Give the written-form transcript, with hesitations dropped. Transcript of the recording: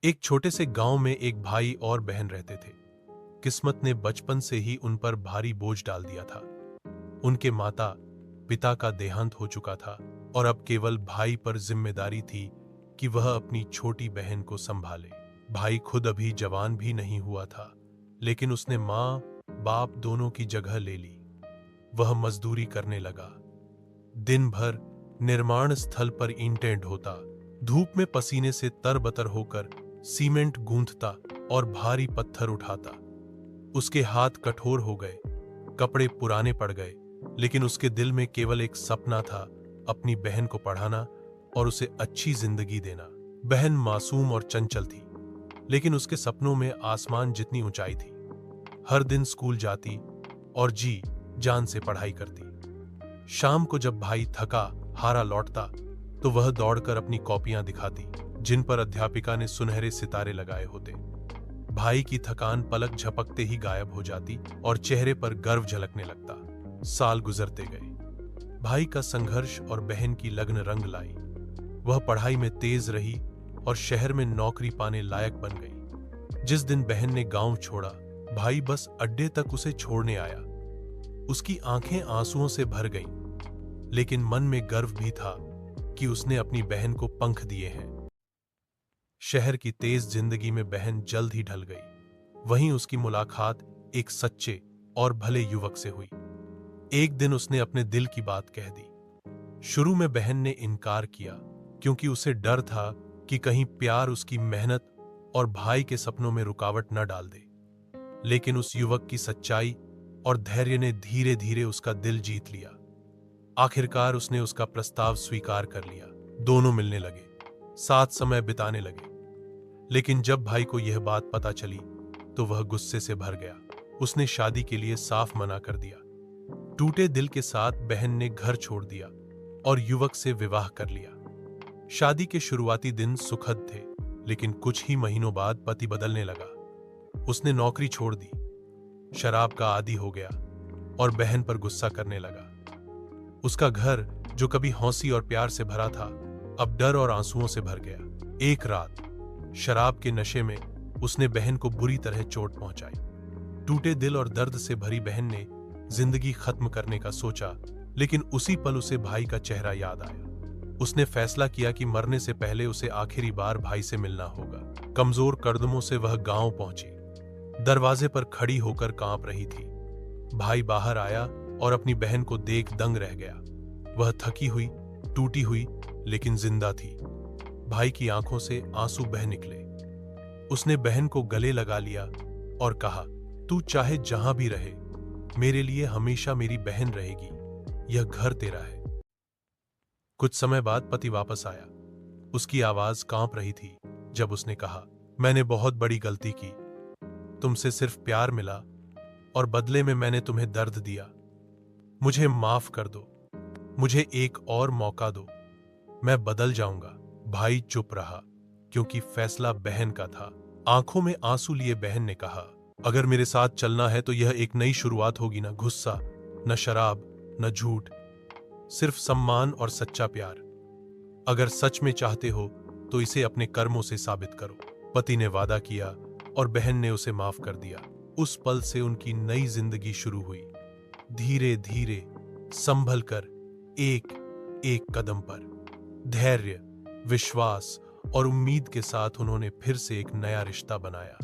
एक छोटे से गांव में एक भाई और बहन रहते थे। किस्मत ने बचपन से ही उन पर भारी बोझ डाल दिया था। उनके माता पिता का देहांत हो चुका था और अब केवल भाई पर जिम्मेदारी थी कि वह अपनी छोटी बहन को संभाले। भाई खुद अभी जवान भी नहीं हुआ था, लेकिन उसने माँ बाप दोनों की जगह ले ली। वह मजदूरी करने लगा, दिन भर निर्माण स्थल पर ईंटें ढोता, धूप में पसीने से तरबतर होकर सीमेंट गूंथता और भारी पत्थर उठाता। उसके हाथ कठोर हो गए, कपड़े पुराने पड़ गए, लेकिन उसके दिल में केवल एक सपना था, अपनी बहन को पढ़ाना और उसे अच्छी जिंदगी देना। बहन मासूम और चंचल थी, लेकिन उसके सपनों में आसमान जितनी ऊंचाई थी। हर दिन स्कूल जाती और जी जान से पढ़ाई करती। शाम को जब भाई थका हारा लौटता तो वह दौड़कर अपनी कॉपियां दिखाती, जिन पर अध्यापिका ने सुनहरे सितारे लगाए होते। भाई की थकान पलक झपकते ही गायब हो जाती और चेहरे पर गर्व झलकने लगता। साल गुजरते गए। भाई का संघर्ष और बहन की लगन रंग लाई। वह पढ़ाई में तेज रही और शहर में नौकरी पाने लायक बन गई। जिस दिन बहन ने गांव छोड़ा, भाई बस अड्डे तक उसे छोड़ने आया। उसकी आंखें आंसुओं से भर गईं, लेकिन मन में गर्व भी था कि उसने अपनी बहन को पंख दिए हैं। शहर की तेज जिंदगी में बहन जल्द ही ढल गई। वहीं उसकी मुलाकात एक सच्चे और भले युवक से हुई। एक दिन उसने अपने दिल की बात कह दी। शुरू में बहन ने इनकार किया, क्योंकि उसे डर था कि कहीं प्यार उसकी मेहनत और भाई के सपनों में रुकावट न डाल दे। लेकिन उस युवक की सच्चाई और धैर्य ने धीरे धीरे उसका दिल जीत लिया। आखिरकार उसने उसका प्रस्ताव स्वीकार कर लिया। दोनों मिलने लगे, साथ समय बिताने लगे। लेकिन जब भाई को यह बात पता चली तो वह गुस्से से भर गया। उसने शादी के लिए साफ मना कर दिया। टूटे दिल के साथ बहन ने घर छोड़ दिया और युवक से विवाह कर लिया। शादी के शुरुआती दिन सुखद थे, लेकिन कुछ ही महीनों बाद पति बदलने लगा। उसने नौकरी छोड़ दी, शराब का आदी हो गया और बहन पर गुस्सा करने लगा। उसका घर, जो कभी हौसी और प्यार से भरा था, अब डर और आंसुओं से भर गया। एक रात शराब के नशे में उसने बहन को बुरी तरह चोट पहुंचाई। टूटे दिल और दर्द से भरी बहन ने जिंदगी खत्म करने का सोचा, लेकिन उसी पल उसे भाई का चेहरा याद आया। उसने फैसला किया कि मरने से पहले उसे आखिरी बार भाई से मिलना होगा। कमजोर कदमों से वह गांव पहुंची। दरवाजे पर खड़ी होकर कांप रही थी। भाई बाहर आया और अपनी बहन को देख दंग रह गया। वह थकी हुई, टूटी हुई, लेकिन जिंदा थी। भाई की आंखों से आंसू बह निकले। उसने बहन को गले लगा लिया और कहा, तू चाहे जहां भी रहे, मेरे लिए हमेशा मेरी बहन रहेगी। यह घर तेरा है। कुछ समय बाद पति वापस आया। उसकी आवाज कांप रही थी जब उसने कहा, मैंने बहुत बड़ी गलती की। तुमसे सिर्फ प्यार मिला और बदले में मैंने तुम्हें दर्द दिया। मुझे माफ कर दो। मुझे एक और मौका दो। मैं बदल जाऊंगा। भाई चुप रहा, क्योंकि फैसला बहन का था। आंखों में आंसू लिए बहन ने कहा, अगर मेरे साथ चलना है तो यह एक नई शुरुआत होगी। ना गुस्सा, न शराब, न झूठ, सिर्फ सम्मान और सच्चा प्यार। अगर सच में चाहते हो तो इसे अपने कर्मों से साबित करो। पति ने वादा किया और बहन ने उसे माफ कर दिया। उस पल से उनकी नई जिंदगी शुरू हुई। धीरे धीरे संभल कर, एक एक कदम पर, धैर्य, विश्वास और उम्मीद के साथ उन्होंने फिर से एक नया रिश्ता बनाया।